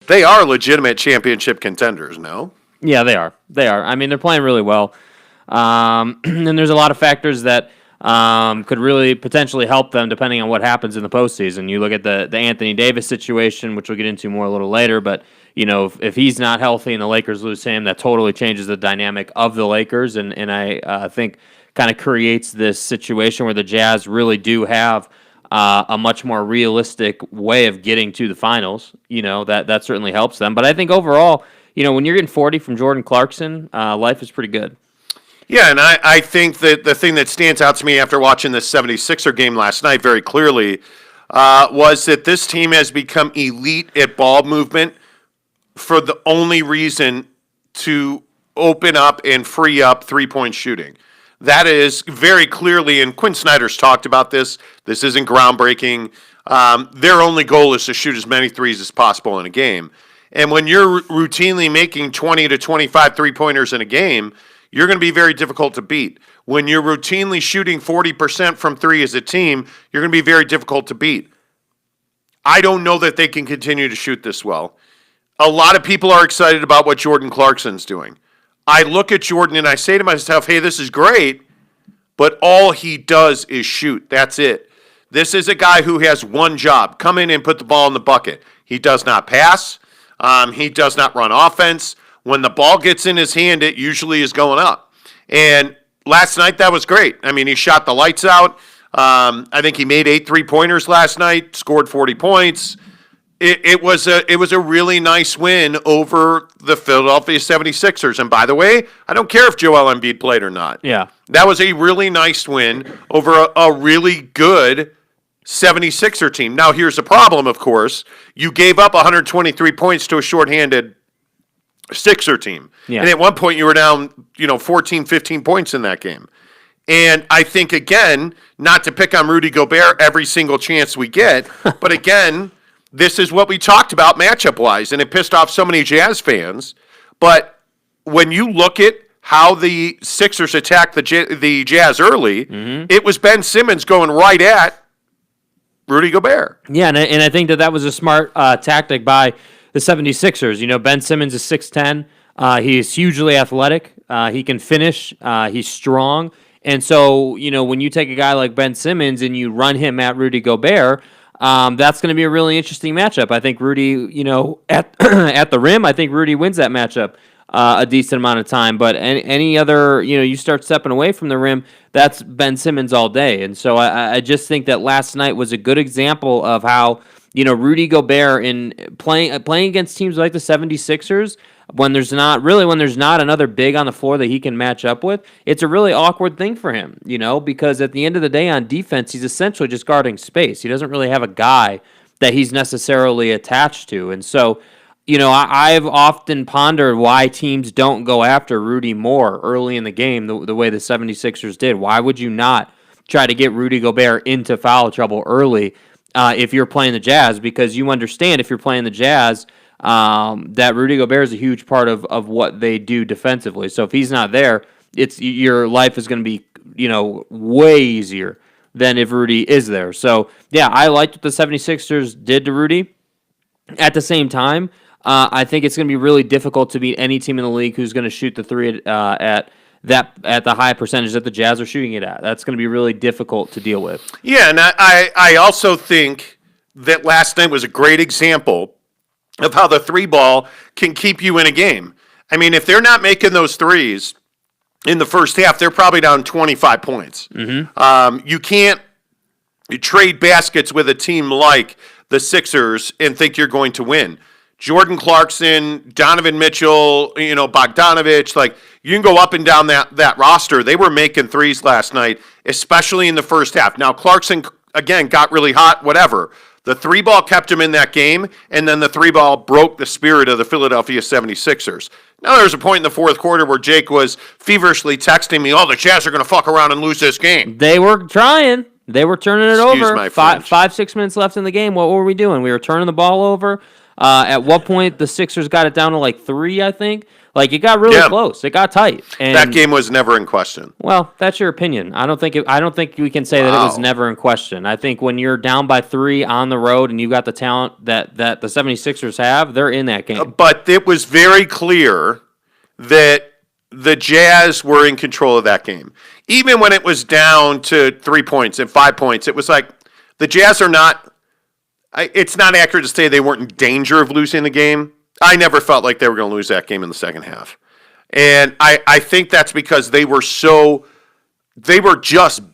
They are legitimate championship contenders, no? Yeah, they are. They are. I mean, they're playing really well. And there's a lot of factors that could really potentially help them depending on what happens in the postseason. You look at the Anthony Davis situation, which we'll get into more a little later, but if he's not healthy and the Lakers lose him, that totally changes the dynamic of the Lakers, and I think kind of creates this situation where the Jazz really do have a much more realistic way of getting to the finals. That certainly helps them. But I think overall, when you're getting 40 from Jordan Clarkson, life is pretty good. Yeah, and I think that the thing that stands out to me after watching this 76er game last night very clearly was that this team has become elite at ball movement for the only reason to open up and free up three-point shooting. That is very clearly, and Quinn Snyder's talked about this. This isn't groundbreaking. Their only goal is to shoot as many threes as possible in a game. And when you're routinely making 20 to 25 three-pointers in a game, you're going to be very difficult to beat. When you're routinely shooting 40% from three as a team, you're going to be very difficult to beat. I don't know that they can continue to shoot this well. A lot of people are excited about what Jordan Clarkson's doing. I look at Jordan and I say to myself, hey, this is great, but all he does is shoot. That's it. This is a guy who has one job, come in and put the ball in the bucket. He does not pass. He does not run offense. When the ball gets in his hand, it usually is going up. And last night, that was great. I mean, he shot the lights out. I think he made 8 3-pointers last night, scored 40 points. It was a really nice win over the Philadelphia 76ers. And by the way, I don't care if Joel Embiid played or not. Yeah. That was a really nice win over a really good 76er team. Now, here's the problem, of course. You gave up 123 points to a shorthanded Sixer team. Yeah. And at one point, you were down 14, 15 points in that game. And I think, again, not to pick on Rudy Gobert every single chance we get, but again, this is what we talked about matchup-wise, and it pissed off so many Jazz fans. But when you look at how the Sixers attacked the Jazz early, it was Ben Simmons going right at Rudy Gobert. Yeah, and I think that was a smart tactic by the 76ers. Ben Simmons is 6'10". He is hugely athletic. He can finish. He's strong. And so, when you take a guy like Ben Simmons and you run him at Rudy Gobert, that's going to be a really interesting matchup. I think Rudy, at the rim, I think Rudy wins that matchup a decent amount of time. But any other, you start stepping away from the rim, that's Ben Simmons all day. And so I just think that last night was a good example of how, Rudy Gobert in playing against teams like the 76ers, when there's not another big on the floor that he can match up with, it's a really awkward thing for him, because at the end of the day on defense, he's essentially just guarding space. He doesn't really have a guy that he's necessarily attached to. And so, I've often pondered why teams don't go after Rudy more early in the game the way the 76ers did. Why would you not try to get Rudy Gobert into foul trouble early if you're playing the Jazz? Because you understand if you're playing the Jazz, that Rudy Gobert is a huge part of what they do defensively. So if he's not there, your life is going to be, way easier than if Rudy is there. So, yeah, I liked what the 76ers did to Rudy. At the same time, I think it's going to be really difficult to beat any team in the league who's going to shoot the three at the high percentage that the Jazz are shooting it at. That's going to be really difficult to deal with. Yeah, and I also think that last night was a great example of how the three ball can keep you in a game. I mean, if they're not making those threes in the first half, they're probably down 25 points. You can't trade baskets with a team like the Sixers and think you're going to win. Jordan Clarkson, Donovan Mitchell, Bogdanovich, you can go up and down that roster. They were making threes last night, especially in the first half. Now, Clarkson, again, got really hot, whatever. The three ball kept him in that game, and then the three ball broke the spirit of the Philadelphia 76ers. Now, there was a point in the fourth quarter where Jake was feverishly texting me, the Jazz are going to fuck around and lose this game. They were trying. They were turning it Excuse over. my 5, 6 minutes left in the game. What were we doing? We were turning the ball over. At what point the Sixers got it down to like 3, I think. Like, it got really close. It got tight. And that game was never in question. Well, that's your opinion. I don't think we can say that it was never in question. I think when you're down by 3 on the road and you got the talent that the 76ers have, they're in that game. But it was very clear that the Jazz were in control of that game. Even when it was down to 3 points and 5 points, it was like the Jazz are not – it's not accurate to say they weren't in danger of losing the game. I never felt like they were going to lose that game in the second half. And I think that's because they were just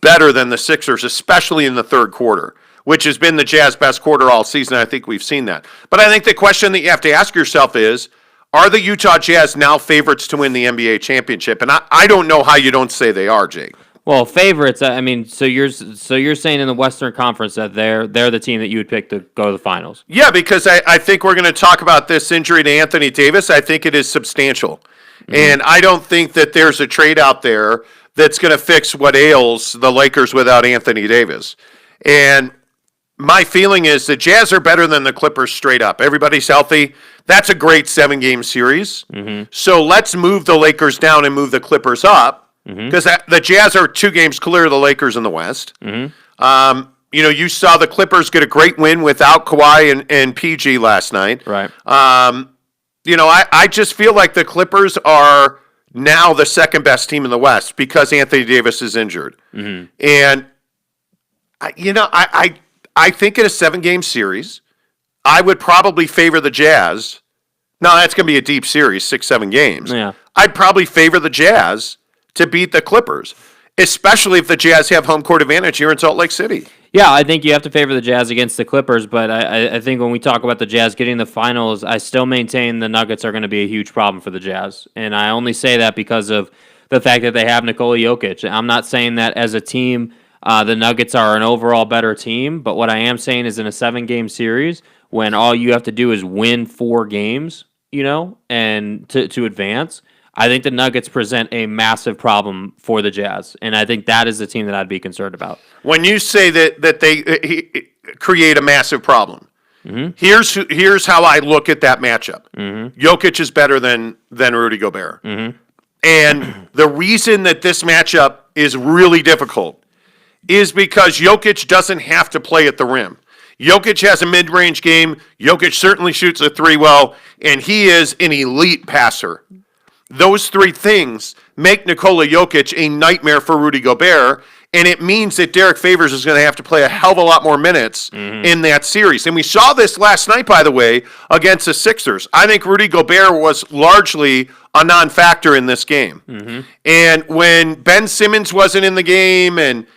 better than the Sixers, especially in the third quarter, which has been the Jazz best quarter all season. I think we've seen that. But I think the question that you have to ask yourself is, are the Utah Jazz now favorites to win the NBA championship? And I don't know how you don't say they are, Jake. Well, favorites. I mean, so you're saying in the Western Conference that they're the team that you would pick to go to the finals? Yeah, because I think we're going to talk about this injury to Anthony Davis. I think it is substantial, and I don't think that there's a trade out there that's going to fix what ails the Lakers without Anthony Davis. And my feeling is the Jazz are better than the Clippers straight up. Everybody's healthy. That's a great 7-game series. So let's move the Lakers down and move the Clippers up. Because the Jazz are 2 games clear of the Lakers in the West. You you saw the Clippers get a great win without Kawhi and PG last night. Right. I just feel like the Clippers are now the second best team in the West because Anthony Davis is injured. And, I think in a 7-game series, I would probably favor the Jazz. Now, that's going to be a deep series, 6-7 games. Yeah. I'd probably favor the Jazz to beat the Clippers, especially if the Jazz have home court advantage here in Salt Lake City. Yeah, I think you have to favor the Jazz against the Clippers, but I think when we talk about the Jazz getting the finals, I still maintain the Nuggets are going to be a huge problem for the Jazz. And I only say that because of the fact that they have Nikola Jokic. I'm not saying that as a team, the Nuggets are an overall better team, but what I am saying is in a 7-game series, when all you have to do is win 4 games, and to advance, I think the Nuggets present a massive problem for the Jazz, and I think that is the team that I'd be concerned about. When you say that they create a massive problem, here's how I look at that matchup. Jokic is better than Rudy Gobert. And the reason that this matchup is really difficult is because Jokic doesn't have to play at the rim. Jokic has a mid-range game. Jokic certainly shoots a 3 well, and he is an elite passer. Those 3 things make Nikola Jokic a nightmare for Rudy Gobert, and it means that Derek Favors is going to have to play a hell of a lot more minutes in that series. And we saw this last night, by the way, against the Sixers. I think Rudy Gobert was largely a non-factor in this game. And when Ben Simmons wasn't in the game, and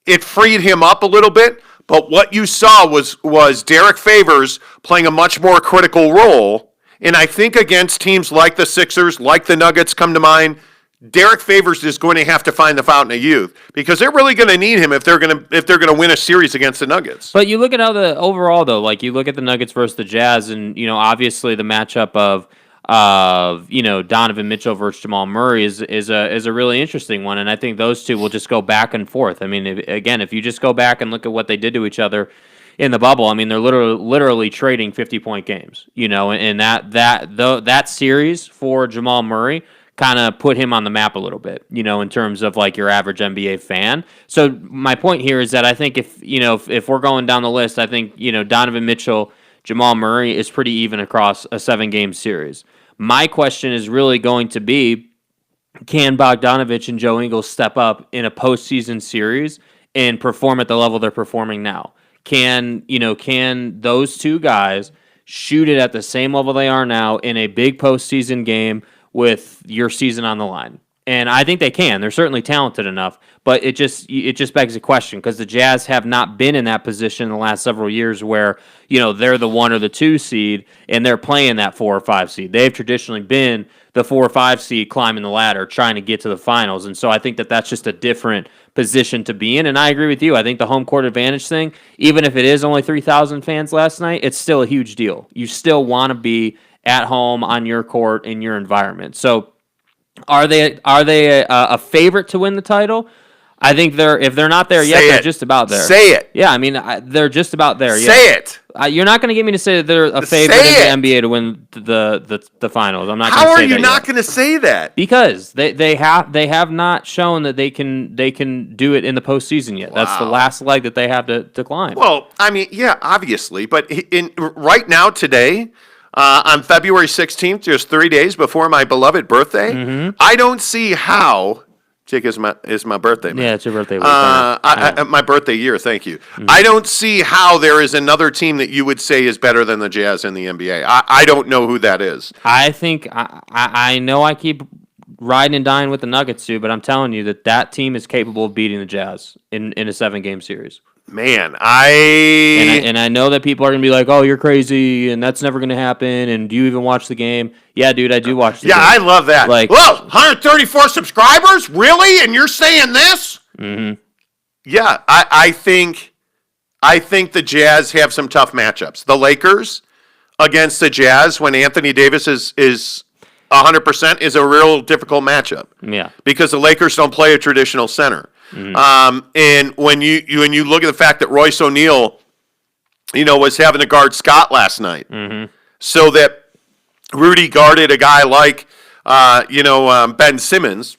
it freed him up a little bit, but what you saw was Derek Favors playing a much more critical role. And I think against teams like the Sixers, like the Nuggets come to mind, Derek Favors is going to have to find the fountain of youth because they're really going to need him if they're going to win a series against the Nuggets. But you look at how overall though, like you look at the Nuggets versus the Jazz, and obviously the matchup of Donovan Mitchell versus Jamal Murray is a really interesting one, and I think those two will just go back and forth. I mean, if you just go back and look at what they did to each other in the bubble, I mean, they're literally trading 50-point games, and that series for Jamal Murray kind of put him on the map a little bit, in terms of like your average NBA fan. So my point here is that I think if we're going down the list, I think, Donovan Mitchell, Jamal Murray is pretty even across a 7-game series. My question is really going to be, can Bogdanovich and Joe Ingles step up in a postseason series and perform at the level they're performing now? Can those 2 guys shoot it at the same level they are now in a big postseason game with your season on the line? And I think they can. They're certainly talented enough, but it just begs a question because the Jazz have not been in that position in the last several years where, they're the 1 or the 2 seed and they're playing that 4 or 5 seed. They've traditionally been the 4 or 5 seed climbing the ladder, trying to get to the finals. And so I think that that's just a different position to be in. And I agree with you. I think the home court advantage thing, even if it is only 3,000 fans last night, it's still a huge deal. You still want to be at home on your court in your environment. So are they a favorite to win the title? I think if they're not there yet, they're just about there. Say it. Yeah, I mean, they're just about there. Say it. You're not going to get me to say that they're a favorite in the NBA to win the finals. I'm not. How are you not going to say that? Because they have not shown that they can do it in the postseason yet. Wow. That's the last leg that they have to climb. Well, I mean, yeah, obviously, but right now today, on February 16th, just 3 days before my beloved birthday, I don't see how. Jake is my birthday, man. Yeah, it's your birthday week. My birthday year, thank you. I don't see how there is another team that you would say is better than the Jazz in the NBA. I don't know who that is. I think, I know I keep riding and dying with the Nuggets too, but I'm telling you that team is capable of beating the Jazz in a 7-game series. Man, And I know that people are going to be like, oh, you're crazy, and that's never going to happen, and do you even watch the game? Yeah, dude, I do watch the game. Yeah, I love that. Like, whoa, 134 subscribers? Really? And you're saying this? Mm-hmm. Yeah, I think the Jazz have some tough matchups. The Lakers against the Jazz when Anthony Davis is 100% is a real difficult matchup. Yeah. Because the Lakers don't play a traditional center. Mm-hmm. And when you look at the fact that Royce O'Neal, was having to guard Scott last night, so that Rudy guarded a guy like, Ben Simmons.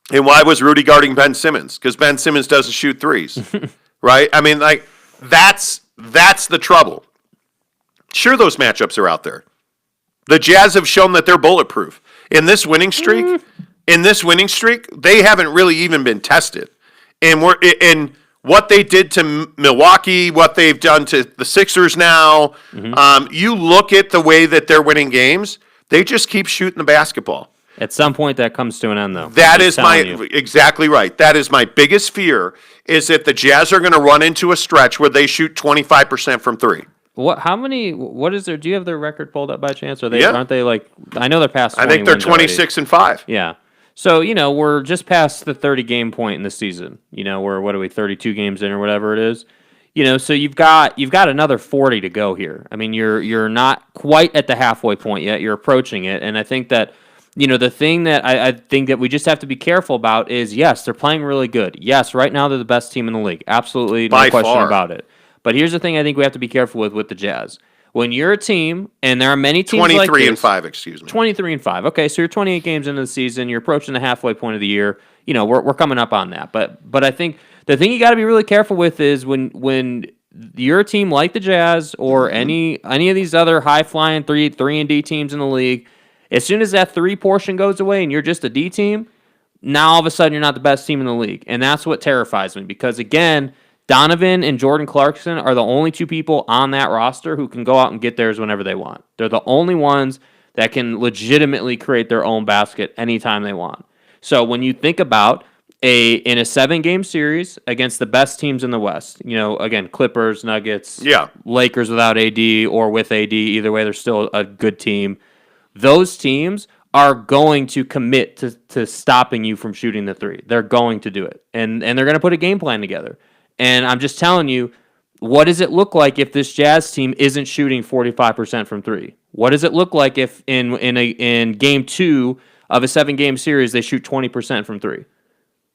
And why was Rudy guarding Ben Simmons? Because Ben Simmons doesn't shoot threes, right? I mean, like that's the trouble. Sure, those matchups are out there. The Jazz have shown that they're bulletproof in this winning streak. In this winning streak, they haven't really even been tested. And what they did to Milwaukee, what they've done to the Sixers now, you look at the way that they're winning games, they just keep shooting the basketball. At some point, that comes to an end, though. That is exactly right. That is my biggest fear, is that the Jazz are going to run into a stretch where they shoot 25% from three. What is their, do you have their record pulled up by chance? Aren't they like, I know they're past 20 I think they're 26-5. Yeah. So, we're just past the 30-game point in the season. We're 32 games in or whatever it is. So you've got another 40 to go here. I mean, you're not quite at the halfway point yet. You're approaching it, and I think that the thing that I think that we just have to be careful about is, yes, they're playing really good. Yes, right now they're the best team in the league. Absolutely, no question about it. But here's the thing I think we have to be careful with the Jazz. When you're a team, and there are many teams like this. 23-5, excuse me. 23-5. Okay, so you're 28 games into the season. You're approaching the halfway point of the year. We're coming up on that. But I think the thing you got to be really careful with is when you're a team like the Jazz or any of these other high-flying 3-and-D teams in the league, as soon as that 3 portion goes away and you're just a D team, now all of a sudden you're not the best team in the league. And that's what terrifies me because, again, Donovan and Jordan Clarkson are the only 2 people on that roster who can go out and get theirs whenever they want. They're the only ones that can legitimately create their own basket anytime they want. So when you think about in a 7-game series against the best teams in the West, again, Clippers, Nuggets, Lakers without AD or with AD, either way, they're still a good team. Those teams are going to commit to stopping you from shooting the 3. They're going to do it. And they're going to put a game plan together. And I'm just telling you, what does it look like if this Jazz team isn't shooting 45% from 3? What does it look like if in game 2 of a 7-game series they shoot 20% from 3?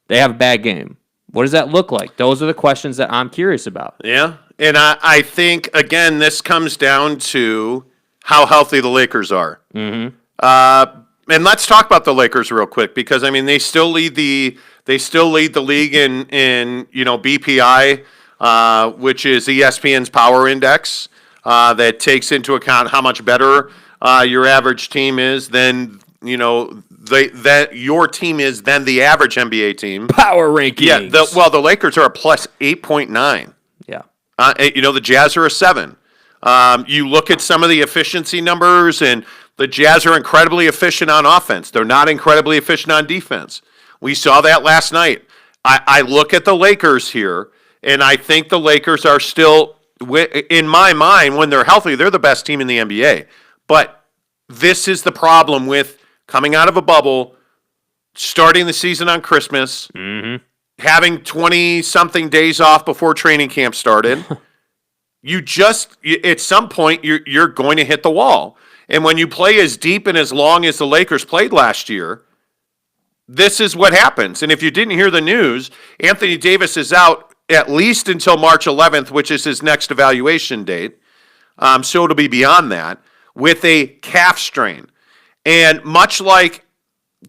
They have a bad game. What does that look like? Those are the questions that I'm curious about. Yeah, and I think, again, this comes down to how healthy the Lakers are. Mm-hmm. And let's talk about the Lakers real quick because they still lead the league in BPI, which is ESPN's Power Index, that takes into account how much better your average team is than that your team is than the average NBA team. Power rankings. Yeah. The Lakers are a plus 8.9. Yeah. The Jazz are a 7. You look at some of the efficiency numbers, and the Jazz are incredibly efficient on offense. They're not incredibly efficient on defense. We saw that last night. I look at the Lakers here, and I think the Lakers are still, in my mind, when they're healthy, they're the best team in the NBA. But this is the problem with coming out of a bubble, starting the season on Christmas, having 20-something days off before training camp started. At some point, you're going to hit the wall. And when you play as deep and as long as the Lakers played last year, this is what happens. And if you didn't hear the news, Anthony Davis is out at least until March 11th, which is his next evaluation date. so it'll be beyond that, with a calf strain. And much like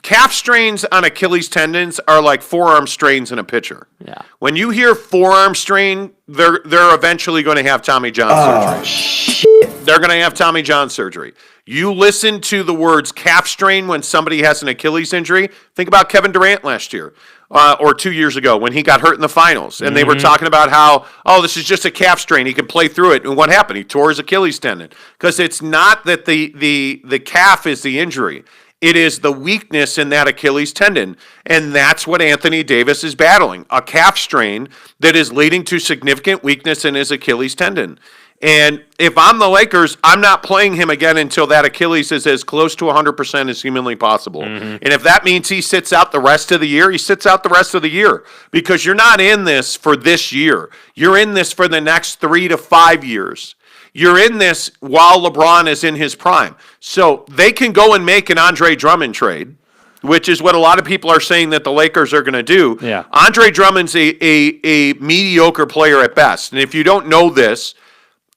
calf strains on Achilles tendons are like forearm strains in a pitcher. Yeah. When you hear forearm strain, they're eventually going to have Tommy John surgery. They're going to have Tommy John surgery. You listen to the words calf strain when somebody has an Achilles injury. Think about Kevin Durant last year or 2 years ago when he got hurt in the finals. And they were talking about how, this is just a calf strain. He can play through it. And what happened? He tore his Achilles tendon. Because it's not that the calf is the injury. It is the weakness in that Achilles tendon. And that's what Anthony Davis is battling, a calf strain that is leading to significant weakness in his Achilles tendon. And if I'm the Lakers, I'm not playing him again until that Achilles is as close to 100% as humanly possible. And if that means he sits out the rest of the year, he sits out the rest of the year. Because you're not in this for this year. You're in this for the next 3 to 5 years. You're in this while LeBron is in his prime. So they can go and make an Andre Drummond trade, which is what a lot of people are saying that the Lakers are going to do. Yeah. Andre Drummond's a mediocre player at best. And if you don't know this,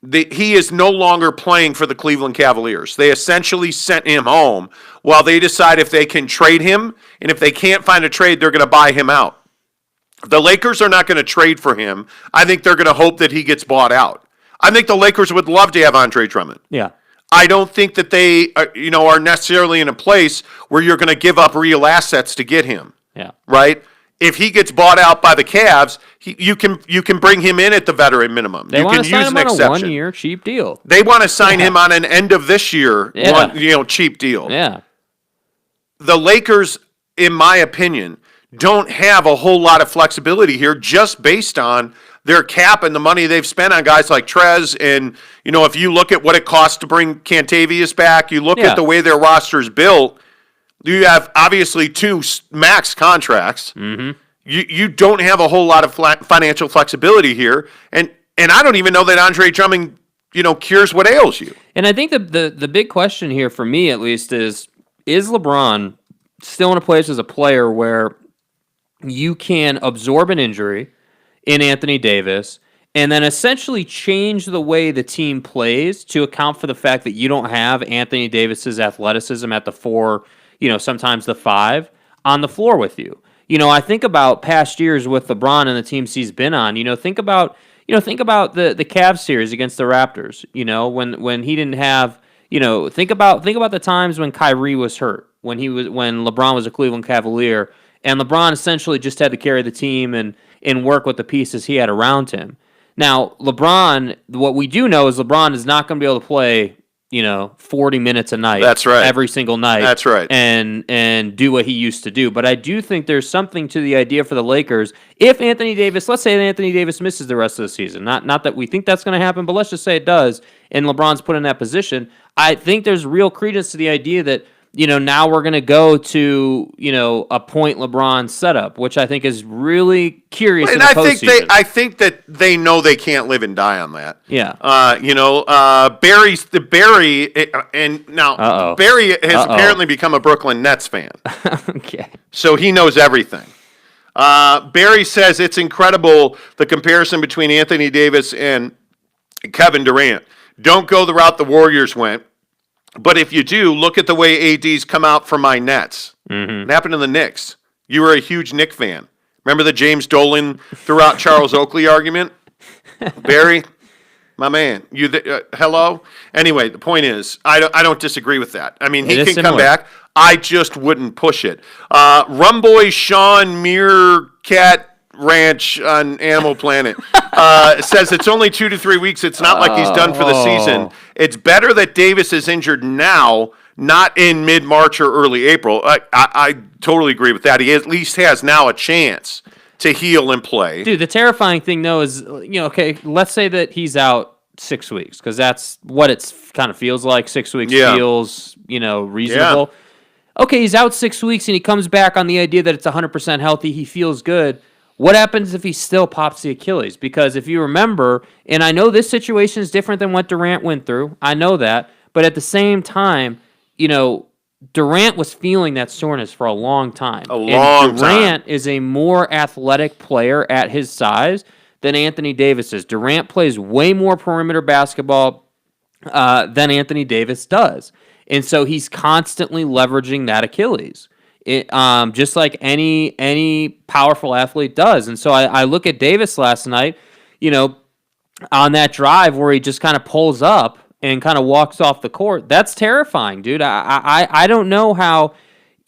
he is no longer playing for the Cleveland Cavaliers. They essentially sent him home while they decide if they can trade him, and if they can't find a trade, they're going to buy him out. The Lakers are not going to trade for him. I think they're going to hope that he gets bought out. I think the Lakers would love to have Andre Drummond. Yeah. I don't think that they are necessarily in a place where you're going to give up real assets to get him. Yeah. Right? If he gets bought out by the Cavs, you can bring him in at the veteran minimum. They want to sign him on a 1-year cheap deal. They want to sign him on an end of this year, cheap deal. Yeah. The Lakers, in my opinion, don't have a whole lot of flexibility here just based on their cap and the money they've spent on guys like Trez. And, if you look at what it costs to bring Cantavius back, you look at the way their roster is built, you have obviously 2 max contracts. Mm-hmm. You don't have a whole lot of financial flexibility here. And I don't even know that Andre Drummond, cures what ails you. And I think the big question here for me, at least, is LeBron still in a place as a player where you can absorb an injury in Anthony Davis and then essentially change the way the team plays to account for the fact that you don't have Anthony Davis's athleticism at the 4, sometimes the 5 on the floor with you. I think about past years with LeBron and the teams he's been on. Think about the Cavs series against the Raptors. When he didn't have. Think about the times when Kyrie was hurt, when LeBron was a Cleveland Cavalier, and LeBron essentially just had to carry the team and work with the pieces he had around him. Now, LeBron, what we do know is LeBron is not going to be able to play 40 minutes a night. That's right. Every single night. That's right. And do what he used to do. But I do think there's something to the idea for the Lakers. If Anthony Davis, let's say Anthony Davis misses the rest of the season. Not that we think that's going to happen, but let's just say it does, and LeBron's put in that position. I think there's real credence to the idea that, now we're going to go to, a point LeBron setup, which I think is really curious. And I think that they know they can't live and die on that. Yeah. Barry, and now Barry has apparently become a Brooklyn Nets fan. Okay. So he knows everything. Barry says it's incredible, the comparison between Anthony Davis and Kevin Durant. Don't go the route the Warriors went. But if you do, look at the way AD's come out for my Nets. Mm-hmm. What happened to the Knicks? You were a huge Knick fan. Remember the James Dolan throughout Charles Oakley argument? Barry, my man, hello? Anyway, the point is, I don't disagree with that. I mean, he can come back. I just wouldn't push it. Rumboy Sean Meerkat Ranch on Animal Planet says it's only 2 to 3 weeks. It's not like he's done for the season. It's better that Davis is injured now, not in mid-March or early April. I totally agree with that. He at least has now a chance to heal and play. Dude, the terrifying thing, though, is, okay, let's say that he's out 6 weeks, because that's what it kind of feels like. 6 weeks feels, reasonable. Yeah. Okay, he's out 6 weeks, and he comes back on the idea that it's 100% healthy. He feels good. What happens if he still pops the Achilles? Because if you remember, and I know this situation is different than what Durant went through. I know that. But at the same time, Durant was feeling that soreness for a long time. Durant is a more athletic player at his size than Anthony Davis is. Durant plays way more perimeter basketball. than Anthony Davis does. And so he's constantly leveraging that Achilles. Just like any powerful athlete does. And so I look at Davis last night, on that drive where he just kind of pulls up and kind of walks off the court. That's terrifying, dude. I don't know how,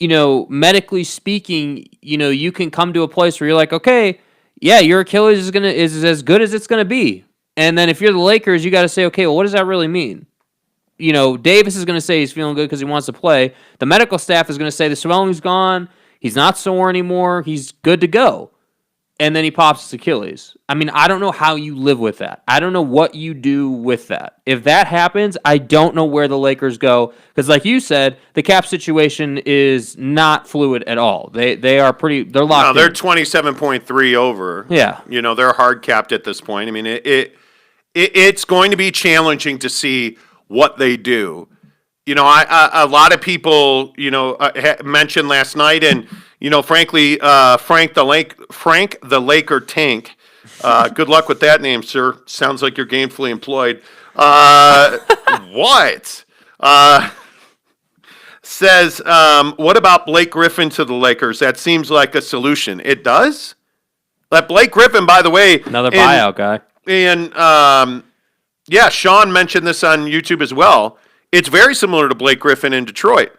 medically speaking, you can come to a place where you're like, okay, yeah, your Achilles is as good as it's gonna be. And then if you're the Lakers, you got to say, okay, well, what does that really mean? Davis is going to say he's feeling good because he wants to play. The medical staff is going to say the swelling's gone. He's not sore anymore. He's good to go. And then he pops his Achilles. I mean, I don't know how you live with that. I don't know what you do with that. If that happens, I don't know where the Lakers go. Because like you said, the cap situation is not fluid at all. They're locked in. They're 27.3 over. Yeah. They're hard capped at this point. I mean, it's going to be challenging to see what they do. A lot of people, mentioned last night, and frankly, Frank the Laker Tank. Good luck with that name, sir. Sounds like you're gainfully employed. What? Says, what about Blake Griffin to the Lakers? That seems like a solution. It does? That Blake Griffin, by the way, another buyout guy. And yeah, Sean mentioned this on YouTube as well. It's very similar to Blake Griffin in Detroit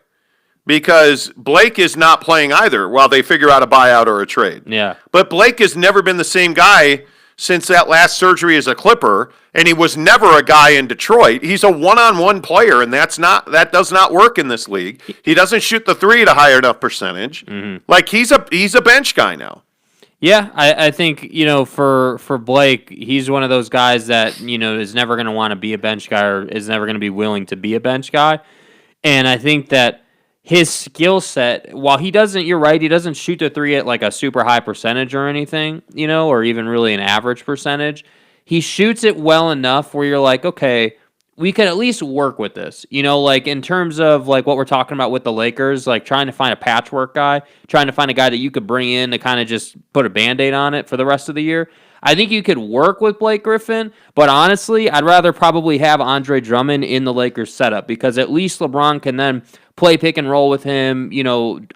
because Blake is not playing either while they figure out a buyout or a trade. Yeah. But Blake has never been the same guy since that last surgery as a Clipper, and he was never a guy in Detroit. He's a one-on-one player, and that does not work in this league. He doesn't shoot the three at a high enough percentage. Mm-hmm. Like he's a bench guy now. Yeah, I think, for Blake, he's one of those guys that, is never going to want to be a bench guy or is never going to be willing to be a bench guy. And I think that his skill set, while you're right, he doesn't shoot the three at like a super high percentage or anything, or even really an average percentage. He shoots it well enough where you're like, okay, we could at least work with this, like in terms of like what we're talking about with the Lakers, like trying to find a patchwork guy, trying to find a guy that you could bring in to kind of just put a Band-Aid on it for the rest of the year. I think you could work with Blake Griffin, but honestly, I'd rather probably have Andre Drummond in the Lakers setup because at least LeBron can then play pick and roll with him.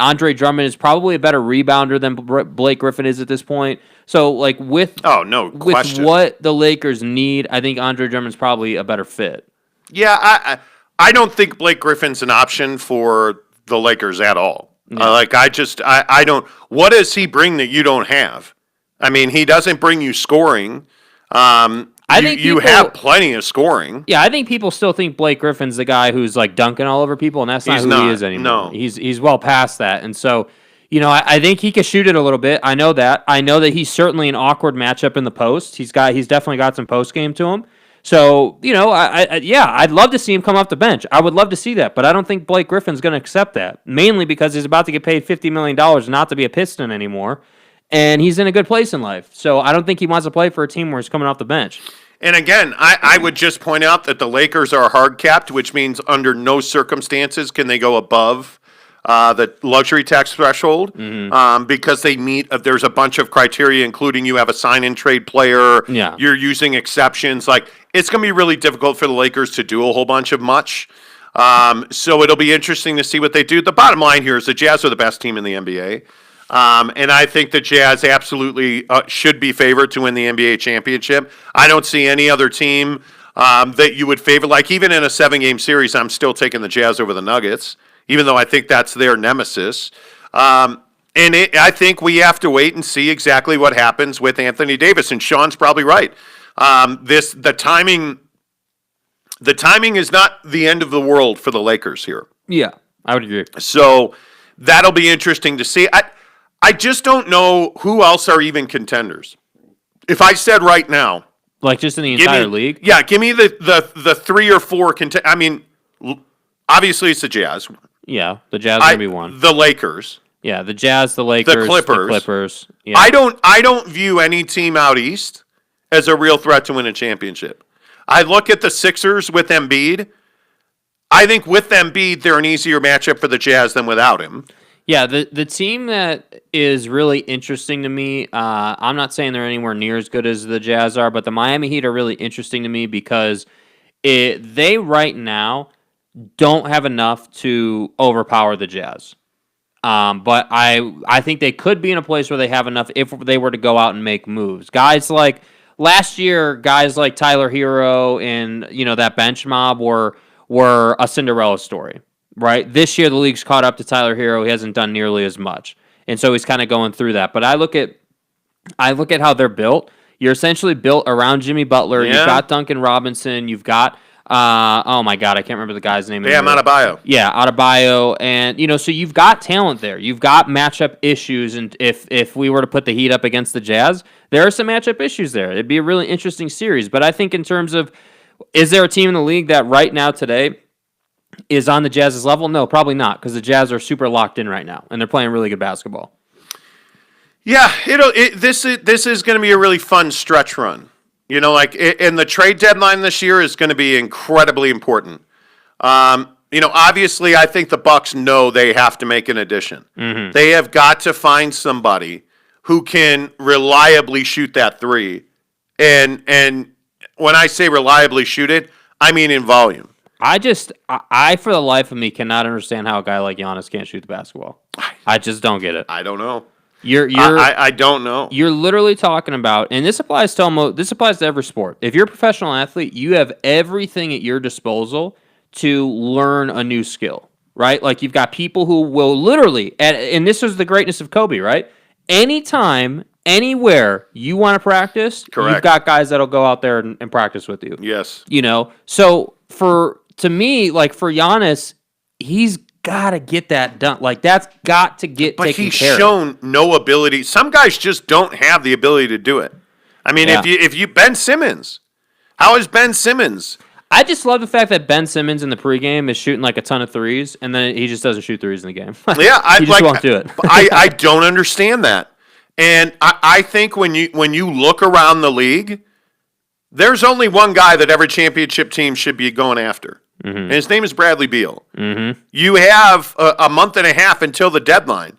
Andre Drummond is probably a better rebounder than Blake Griffin is at this point. So, like with what the Lakers need, I think Andre Drummond's probably a better fit. Yeah, I don't think Blake Griffin's an option for the Lakers at all. Yeah. I don't. What does he bring that you don't have? I mean, he doesn't bring you scoring. I think you have plenty of scoring. Yeah, I think people still think Blake Griffin's the guy who's like dunking all over people, and that's not who he is anymore. No. He's well past that, and so I think he can shoot it a little bit. I know that. I know that he's certainly an awkward matchup in the post. He's definitely got some post game to him. So, I'd love to see him come off the bench. I would love to see that, but I don't think Blake Griffin's going to accept that, mainly because he's about to get paid $50 million not to be a Piston anymore, and he's in a good place in life. So I don't think he wants to play for a team where he's coming off the bench. And again, I would just point out that the Lakers are hard capped, which means under no circumstances can they go above the luxury tax threshold because they meet. There's a bunch of criteria, including you have a sign-in trade player. Yeah. You're using exceptions. Like it's going to be really difficult for the Lakers to do a whole bunch of much. So it'll be interesting to see what they do. The bottom line here is the Jazz are the best team in the NBA. And I think the Jazz absolutely should be favored to win the NBA championship. I don't see any other team that you would favor. Like even in a 7-game series, I'm still taking the Jazz over the Nuggets, even though I think that's their nemesis. I think we have to wait and see exactly what happens with Anthony Davis. And Sean's probably right. The timing is not the end of the world for the Lakers here. Yeah, I would agree. So that'll be interesting to see. I just don't know who else are even contenders. If I said right now, like just in the entire league, yeah, give me the 3 or 4 contenders. I mean, obviously it's the Jazz. Yeah, the Jazz are gonna be one. The Lakers. Yeah, the Jazz, the Lakers, the Clippers. Yeah. I don't view any team out east as a real threat to win a championship. I look at the Sixers with Embiid. I think with Embiid, they're an easier matchup for the Jazz than without him. Yeah, the team that is really interesting to me, I'm not saying they're anywhere near as good as the Jazz are, but the Miami Heat are really interesting to me because they right now don't have enough to overpower the Jazz. But I think they could be in a place where they have enough if they were to go out and make moves. Guys like last year, guys like Tyler Hero and that bench mob were a Cinderella story, right? This year the league's caught up to Tyler Hero. He hasn't done nearly as much, and so he's kind of going through that. But I look at how they're built. You're essentially built around Jimmy Butler. Yeah. You've got Duncan Robinson. You've got oh my God, I can't remember the guy's name. Yeah, Adebayo. Yeah, Adebayo, and so you've got talent there. You've got matchup issues, and if we were to put the Heat up against the Jazz, there are some matchup issues there. It'd be a really interesting series. But I think in terms of, is there a team in the league that right now today is on the Jazz's level? No, probably not, because the Jazz are super locked in right now, and they're playing really good basketball. Yeah, this is going to be a really fun stretch run. And the trade deadline this year is going to be incredibly important. Obviously, I think the Bucks know they have to make an addition. Mm-hmm. They have got to find somebody who can reliably shoot that three. And when I say reliably shoot it, I mean in volume. I for the life of me cannot understand how a guy like Giannis can't shoot the basketball. I just don't get it. I don't know. I don't know. You're literally talking about, and this applies to every sport. If you're a professional athlete, you have everything at your disposal to learn a new skill, right? Like you've got people who will literally, and this was the greatness of Kobe, right? Anytime, anywhere you want to practice, correct, you've got guys that'll go out there and practice with you. Yes. So to me, like for Giannis, he's got to get that done. Like that's got to get taken care of. But he's shown no ability. Some guys just don't have the ability to do it. I mean, if you Ben Simmons, how is Ben Simmons? I just love the fact that Ben Simmons in the pregame is shooting like a ton of threes, and then he just doesn't shoot threes in the game. Yeah, he just won't do it. I don't understand that. And I think when you look around the league, there's only one guy that every championship team should be going after. Mm-hmm. And his name is Bradley Beal. Mm-hmm. You have a month and a half until the deadline.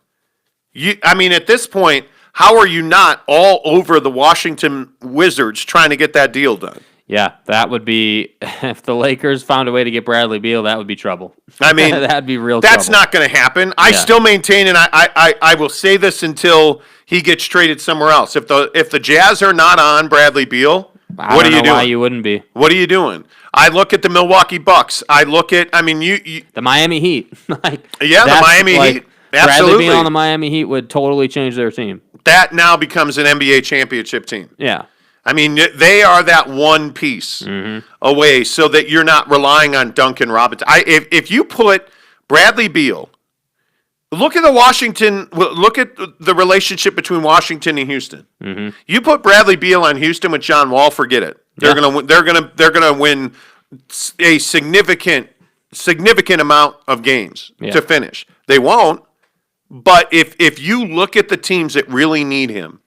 At this point, how are you not all over the Washington Wizards trying to get that deal done? Yeah, that would be, if the Lakers found a way to get Bradley Beal, that would be trouble. That'd be real trouble. That's not going to happen. I still maintain, and I will say this until he gets traded somewhere else. If the Jazz are not on Bradley Beal, what are you doing? Why you wouldn't be? What are you doing? I look at the Milwaukee Bucks. I look at, the Miami Heat. The Miami Heat. Absolutely. Bradley Beal on the Miami Heat would totally change their team. That now becomes an NBA championship team. Yeah. They are that one piece away so that you're not relying on Duncan Robinson. If you put Bradley Beal, look at the relationship between Washington and Houston. Mm-hmm. You put Bradley Beal on Houston with John Wall, forget it. They're gonna win a significant amount of games to finish. They won't, but if you look at the teams that really need him,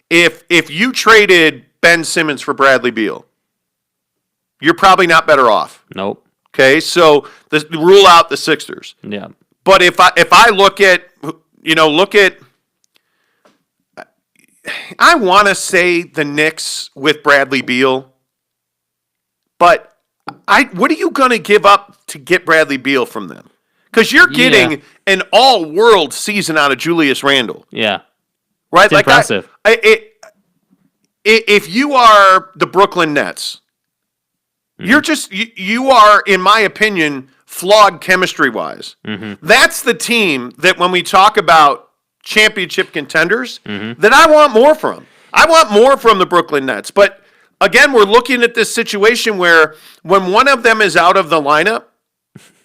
if you traded Ben Simmons for Bradley Beal, you're probably not better off. Nope. Okay, so rule out the Sixers. Yeah. But if I look at I want to say the Knicks with Bradley Beal, but what are you going to give up to get Bradley Beal from them? Because you're getting an all-world season out of Julius Randle. Yeah. Right? It's impressive. If you are the Brooklyn Nets, you are, in my opinion, flawed chemistry-wise. Mm-hmm. That's the team that when we talk about championship contenders, that I want more from. I want more from the Brooklyn Nets. But, again, we're looking at this situation where when one of them is out of the lineup,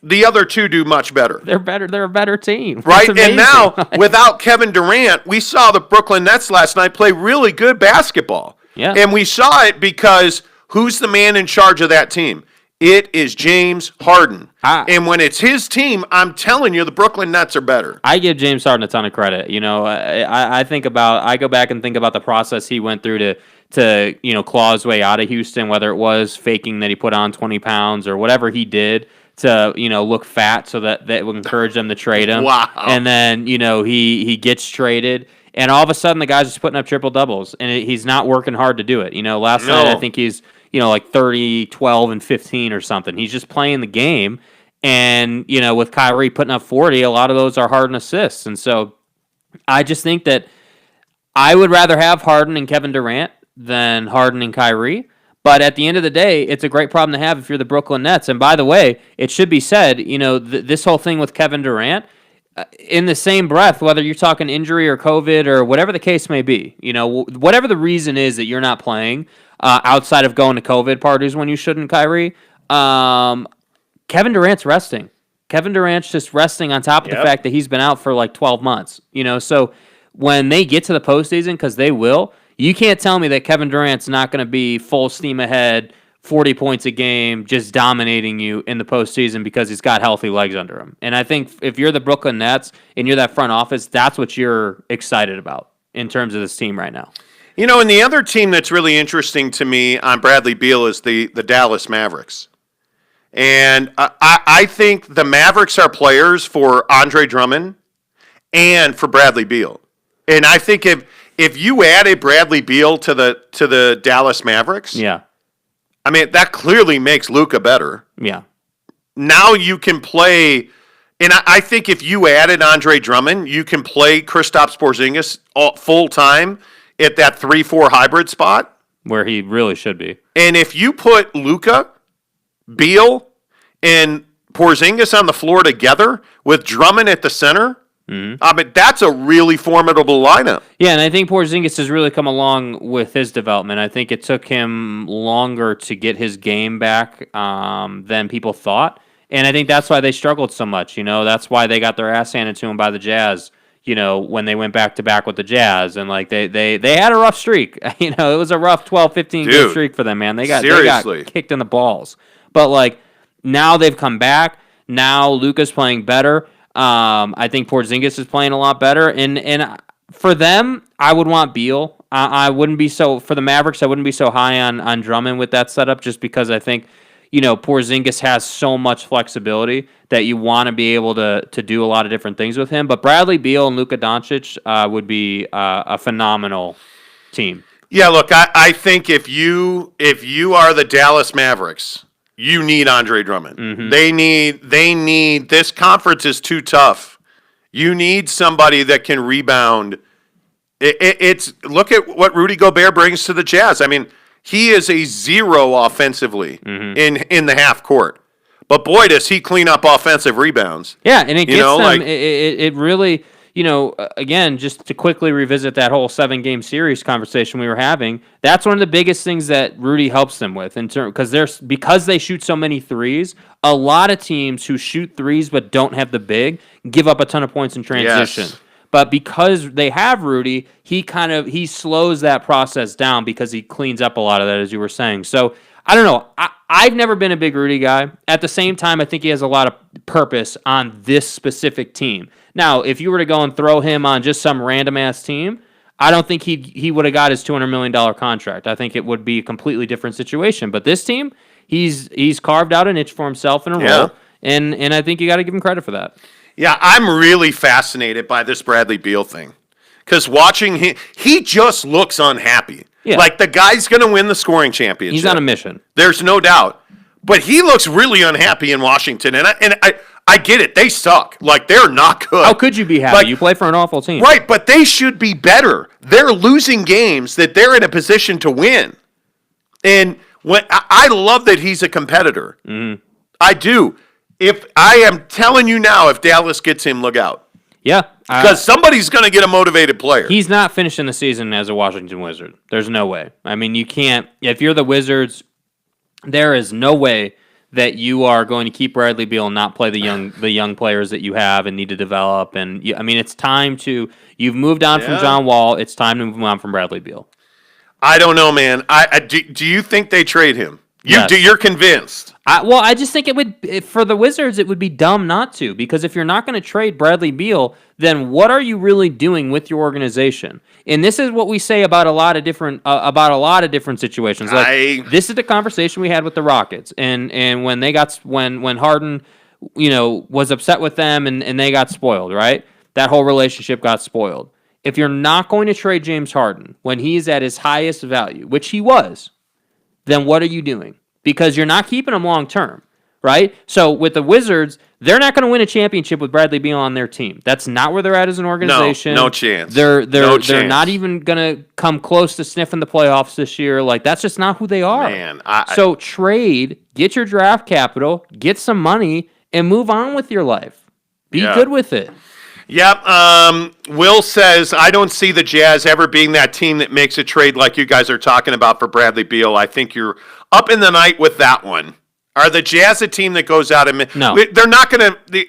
the other two do much better. They're better. They're a better team. Right? And now, without Kevin Durant, we saw the Brooklyn Nets last night play really good basketball. Yeah. And we saw it because who's the man in charge of that team? It is James Harden. And when it's his team, I'm telling you, the Brooklyn Nets are better. I give James Harden a ton of credit. I go back and think about the process he went through to claw his way out of Houston, whether it was faking that he put on 20 pounds or whatever he did to look fat so that would encourage them to trade him. Wow. And then he gets traded, and all of a sudden the guy's just putting up triple doubles, and he's not working hard to do it. Last night I think he's like 30, 12, and 15 or something. He's just playing the game. And, with Kyrie putting up 40, a lot of those are Harden assists. And so I just think that I would rather have Harden and Kevin Durant than Harden and Kyrie. But at the end of the day, it's a great problem to have if you're the Brooklyn Nets. And by the way, it should be said, this whole thing with Kevin Durant, in the same breath, whether you're talking injury or COVID or whatever the case may be, whatever the reason is that you're not playing outside of going to COVID parties when you shouldn't, Kyrie, Kevin Durant's resting. Kevin Durant's just resting on top of the fact that he's been out for like 12 months. So when they get to the postseason, because they will, you can't tell me that Kevin Durant's not going to be full steam ahead, 40 points a game, just dominating you in the postseason because he's got healthy legs under him. And I think if you're the Brooklyn Nets and you're that front office, that's what you're excited about in terms of this team right now. And the other team that's really interesting to me on Bradley Beal is the Dallas Mavericks. And I think the Mavericks are players for Andre Drummond and for Bradley Beal. And I think if you added Bradley Beal to the Dallas Mavericks, that clearly makes Luka better. Yeah. Now you can play, and I think if you added Andre Drummond, you can play Kristaps Porzingis full time at that 3-4 hybrid spot where he really should be. And if you put Luka, Beal, and Porzingis on the floor together with Drummond at the center, that's a really formidable lineup. Yeah, and I think Porzingis has really come along with his development. I think it took him longer to get his game back than people thought. And I think that's why they struggled so much. That's why they got their ass handed to him by the Jazz, when they went back-to-back with the Jazz. And, they had a rough streak. It was a rough 12, 15-game streak for them, man. They got kicked in the balls. But, now they've come back. Now Luka's playing better. I think Porzingis is playing a lot better. And for them, I would want Beal. I wouldn't be so, for the Mavericks, I wouldn't be so high on Drummond with that setup just because I think, Porzingis has so much flexibility that you want to be able to do a lot of different things with him. But Bradley Beal and Luka Doncic would be a phenomenal team. Yeah, look, I think if you are the Dallas Mavericks, you need Andre Drummond. Mm-hmm. They need this conference is too tough. You need somebody that can rebound. It's look at what Rudy Gobert brings to the Jazz. He is a zero offensively in the half court. But boy, does he clean up offensive rebounds. Yeah, and it gets them. It really, again, just to quickly revisit that whole 7-game series conversation we were having, that's one of the biggest things that Rudy helps them with because they shoot so many threes. A lot of teams who shoot threes but don't have the big give up a ton of points in transition. Yes. But because they have Rudy, he slows that process down because he cleans up a lot of that, as you were saying. So I don't know. I've never been a big Rudy guy. At the same time, I think he has a lot of purpose on this specific team. Now, if you were to go and throw him on just some random-ass team, I don't think he would have got his $200 million contract. I think it would be a completely different situation. But this team, he's carved out a niche for himself in a role, and I think you got to give him credit for that. Yeah, I'm really fascinated by this Bradley Beal thing because watching him, he just looks unhappy. Yeah. Like the guy's going to win the scoring championship. He's on a mission. There's no doubt. But he looks really unhappy in Washington, and I get it. They suck. They're not good. How could you be happy? You play for an awful team. Right, but they should be better. They're losing games that they're in a position to win. And I love that he's a competitor. Mm-hmm. I do. If I am telling you now, if Dallas gets him, look out. Yeah. Because somebody's going to get a motivated player. He's not finishing the season as a Washington Wizard. There's no way. You can't. If you're the Wizards, there is no way that you are going to keep Bradley Beal and not play the young players that you have and need to develop. And it's time to. You've moved on from John Wall. It's time to move on from Bradley Beal. I don't know, man. Do you think they trade him? Yes. You're convinced. I just think it would, for the Wizards, it would be dumb not to, because if you're not going to trade Bradley Beal, then what are you really doing with your organization? And this is what we say about a lot of different situations. This is the conversation we had with the Rockets, and when when Harden, was upset with them and they got spoiled, right? That whole relationship got spoiled. If you're not going to trade James Harden when he's at his highest value, which he was, then what are you doing? Because you're not keeping him long term, right? So with the Wizards, they're not going to win a championship with Bradley Beal on their team. That's not where they're at as an organization. No chance. They're No chance. not even going to come close to sniffing the playoffs this year. Like, that's just not who they are. Man, so trade, get your draft capital, get some money, and move on with your life. Be good with it. Yep. Will says, I don't see the Jazz ever being that team that makes a trade like you guys are talking about for Bradley Beal. I think you're up in the night with that one. Are the Jazz a team that goes out and... No. They're not going to...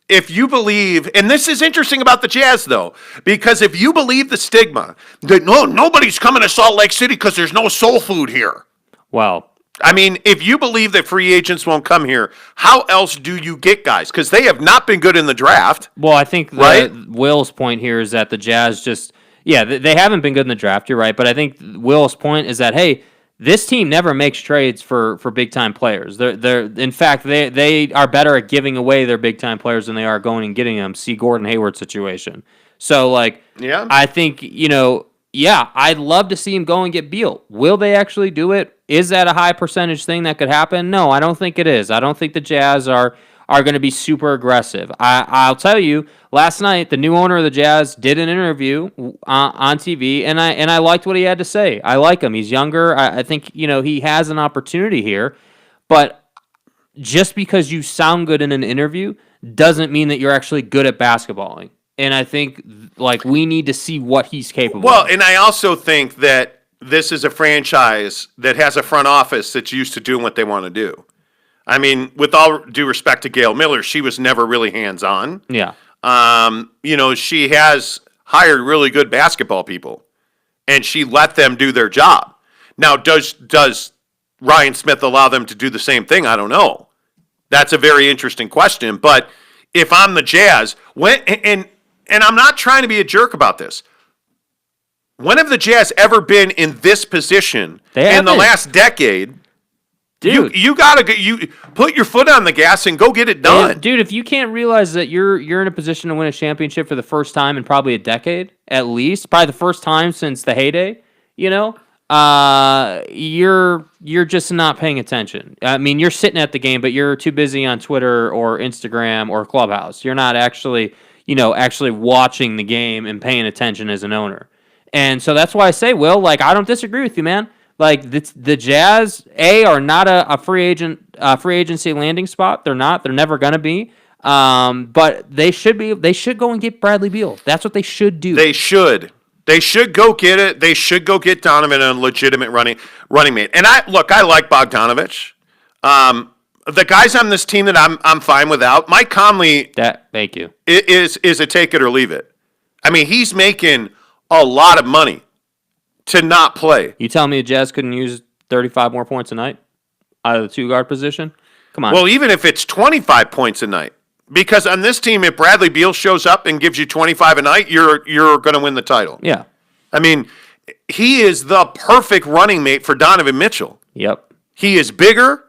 If you believe... And this is interesting about the Jazz, though, because if you believe the stigma that nobody's coming to Salt Lake City because there's no soul food here. Well... I mean, if you believe that free agents won't come here, how else do you get guys? Because they have not been good in the draft. Well, I think Will's point here is that the Jazz just... Yeah, they haven't been good in the draft, you're right. But I think Will's point is that, hey, this team never makes trades for big-time players. In fact, they are better at giving away their big-time players than they are going and getting them. See Gordon Hayward situation. So, like, I think, I'd love to see him go and get Beal. Will they actually do it? Is that a high percentage thing that could happen? No, I don't think it is. I don't think the Jazz are going to be super aggressive. I'll tell you, last night, the new owner of the Jazz did an interview on TV, and I liked what he had to say. I like him. He's younger. I think, he has an opportunity here. But just because you sound good in an interview doesn't mean that you're actually good at basketballing. And I think, we need to see what he's capable of. Well, and I also think that this is a franchise that has a front office that's used to doing what they want to do. I mean, with all due respect to Gail Miller, she was never really hands-on. Yeah. She has hired really good basketball people, and she let them do their job. Now, does Ryan Smith allow them to do the same thing? I don't know. That's a very interesting question. But if I'm the Jazz, and I'm not trying to be a jerk about this, when have the Jazz ever been in this position in the last decade? Dude, you gotta put your foot on the gas and go get it done. Dude, if you can't realize that you're in a position to win a championship for the first time in probably a decade, at least, probably the first time since the heyday, you're just not paying attention. I mean, you're sitting at the game, but you're too busy on Twitter or Instagram or Clubhouse. You're not actually watching the game and paying attention as an owner. And so that's why I say, Will, I don't disagree with you, man. The Jazz, are not a free agency landing spot. They're not. They're never going to be. But they should be. They should go and get Bradley Beal. That's what they should do. They should. They should go get it. They should go get Donovan a legitimate running mate. And I like Bogdanovich. The guys on this team that I'm fine without. Mike Conley. Thank you. Is a take it or leave it. I mean, he's making a lot of money to not play. You tell me the Jazz couldn't use 35 more points a night out of the two-guard position? Come on. Well, even if it's 25 points a night. Because on this team, if Bradley Beal shows up and gives you 25 a night, you're going to win the title. Yeah. I mean, he is the perfect running mate for Donovan Mitchell. Yep. He is bigger.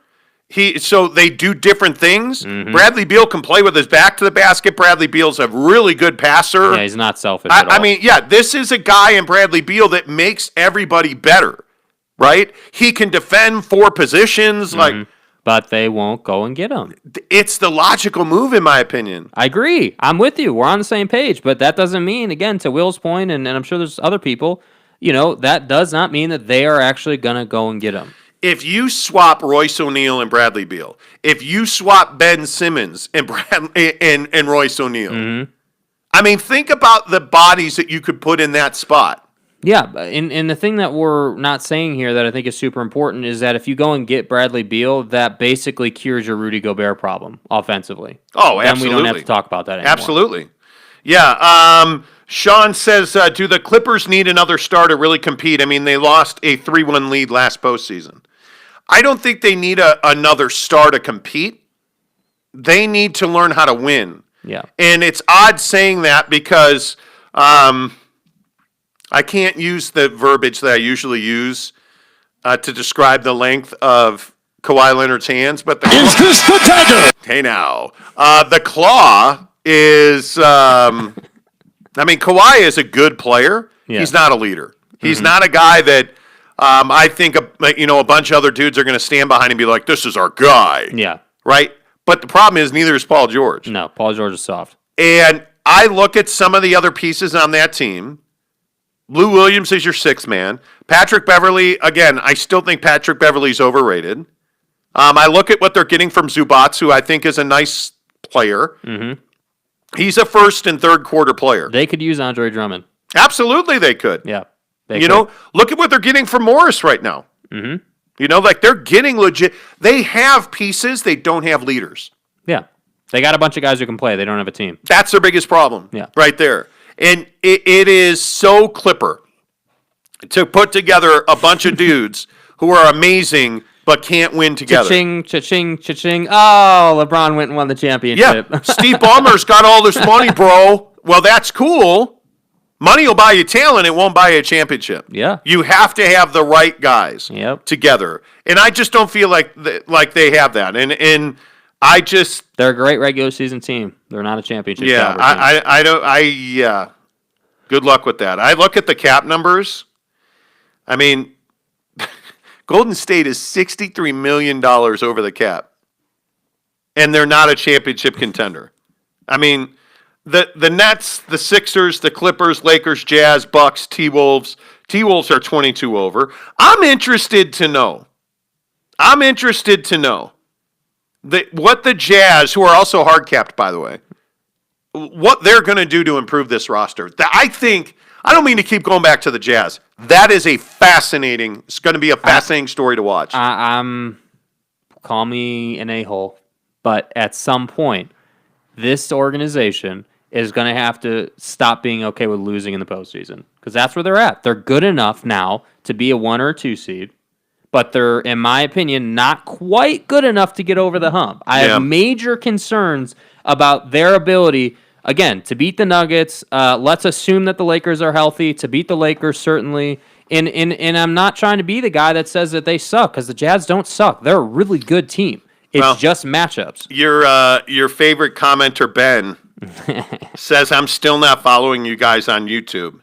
So they do different things. Mm-hmm. Bradley Beal can play with his back to the basket. Bradley Beal's a really good passer. Yeah, he's not selfish at all. I mean, this is a guy in Bradley Beal that makes everybody better, right? He can defend 4 positions. Mm-hmm. But they won't go and get him. It's the logical move, in my opinion. I agree. I'm with you. We're on the same page. But that doesn't mean, again, to Will's point, and I'm sure there's other people, that does not mean that they are actually going to go and get him. If you swap Royce O'Neal and Bradley Beal, if you swap Ben Simmons and Royce O'Neal, mm-hmm. I mean, think about the bodies that you could put in that spot. Yeah, and the thing that we're not saying here that I think is super important is that if you go and get Bradley Beal, that basically cures your Rudy Gobert problem offensively. Oh, absolutely. Then we don't have to talk about that anymore. Absolutely. Yeah. Sean says, do the Clippers need another star to really compete? I mean, they lost a 3-1 lead last postseason. I don't think they need another star to compete. They need to learn how to win. Yeah. And it's odd saying that because I can't use the verbiage that I usually use to describe the length of Kawhi Leonard's hands. But is this the dagger? Hey, now. The claw is... Kawhi is a good player. Yeah. He's not a leader. He's not a guy that I think a bunch of other dudes are going to stand behind him and be like, "This is our guy." Yeah. Right. But the problem is, neither is Paul George. No, Paul George is soft. And I look at some of the other pieces on that team. Lou Williams is your sixth man. Patrick Beverley, again, I still think Patrick Beverley's overrated. I look at what they're getting from Zubats, who I think is a nice player. Mm-hmm. He's a first and third quarter player. They could use Andre Drummond. Absolutely, they could. Yeah. Look at what they're getting from Morris right now. Mm-hmm. They're getting legit. They have pieces. They don't have leaders. Yeah. They got a bunch of guys who can play. They don't have a team. That's their biggest problem. Yeah. Right there. And it is so Clipper to put together a bunch of dudes who are amazing but can't win together. Cha-ching, cha-ching, cha-ching. Oh, LeBron went and won the championship. Yeah. Steve Ballmer's got all this money, bro. Well, that's cool. Money will buy you talent. It won't buy you a championship. Yeah. You have to have the right guys together. And I just don't feel like they have that. And I just... They're a great regular season team. They're not a championship Yeah, team. Good luck with that. I look at the cap numbers. I mean, Golden State is $63 million over the cap. And they're not a championship contender. I mean... The Nets, the Sixers, the Clippers, Lakers, Jazz, Bucks, T-Wolves. T-Wolves are 22 over. I'm interested to know what the Jazz, who are also hard capped, by the way, what they're going to do to improve this roster. I don't mean to keep going back to the Jazz. That is it's going to be a fascinating story to watch. Call me an a-hole, but at some point, this organization is going to have to stop being okay with losing in the postseason because that's where they're at. They're good enough now to be a 1 or 2 seed, but they're, in my opinion, not quite good enough to get over the hump. I have major concerns about their ability, again, to beat the Nuggets. Let's assume that the Lakers are healthy. To beat the Lakers, certainly. And I'm not trying to be the guy that says that they suck because the Jazz don't suck. They're a really good team. It's just matchups. Your favorite commenter, Ben, says, I'm still not following you guys on YouTube.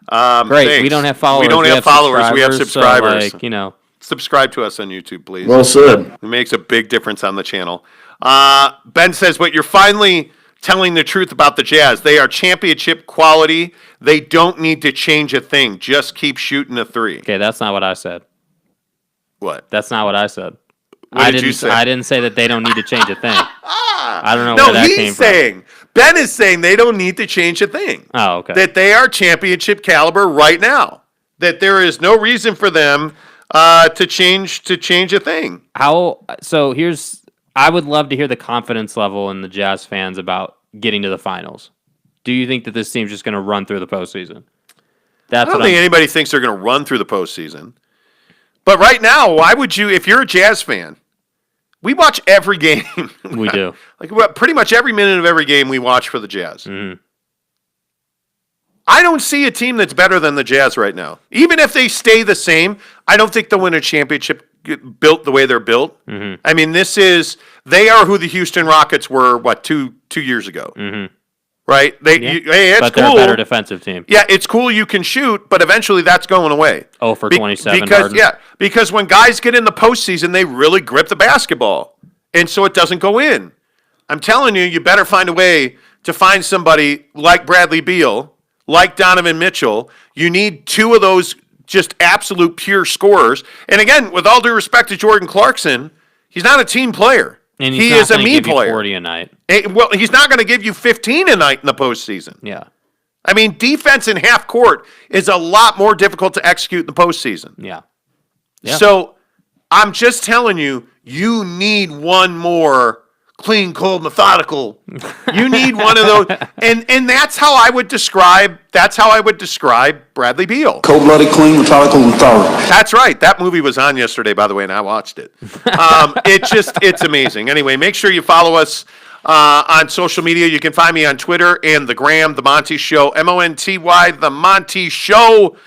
Great. Thanks. We don't have followers. We don't have followers. We have subscribers. So, subscribe to us on YouTube, please. Well said. It makes a big difference on the channel. Ben says, but you're finally telling the truth about the Jazz. They are championship quality. They don't need to change a thing. Just keep shooting a three. Okay, that's not what I said. What? That's not what I said. What did you say? I didn't say that they don't need to change a thing. I don't know where that came from. Ben is saying they don't need to change a thing. Oh, okay. That they are championship caliber right now. That there is no reason for them to change a thing. I would love to hear the confidence level in the Jazz fans about getting to the finals. Do you think that this team's just going to run through the postseason? I don't think anybody thinks they're going to run through the postseason. But right now, why would you, if you're a Jazz fan, we watch every game. We do. Pretty much every minute of every game we watch for the Jazz. Mm-hmm. I don't see a team that's better than the Jazz right now. Even if they stay the same, I don't think they'll win a championship built the way they're built. Mm-hmm. I mean, they are who the Houston Rockets were, 2 years ago? Mm-hmm. Right? It's but cool. They're a better defensive team. Yeah, it's cool you can shoot, but eventually that's going away. 0 for 27. Because when guys get in the postseason, they really grip the basketball, and so it doesn't go in. I'm telling you, you better find a way to find somebody like Bradley Beal, like Donovan Mitchell. You need 2 of those just absolute pure scorers. And again, with all due respect to Jordan Clarkson, he's not a team player. And he is a me player. 40 a night. Well, he's not going to give you 15 a night in the postseason. Yeah. I mean, defense in half court is a lot more difficult to execute in the postseason. Yeah. So I'm just telling you, you need one more clean, cold, methodical. You need one of those, and that's how I would describe. That's how I would describe Bradley Beal. Cold-blooded, clean, methodical, methodical. That's right. That movie was on yesterday, by the way, and I watched it. It's amazing. Anyway, make sure you follow us on social media. You can find me on Twitter and the Gram, The Monty Show, MONTY, The Monty Show.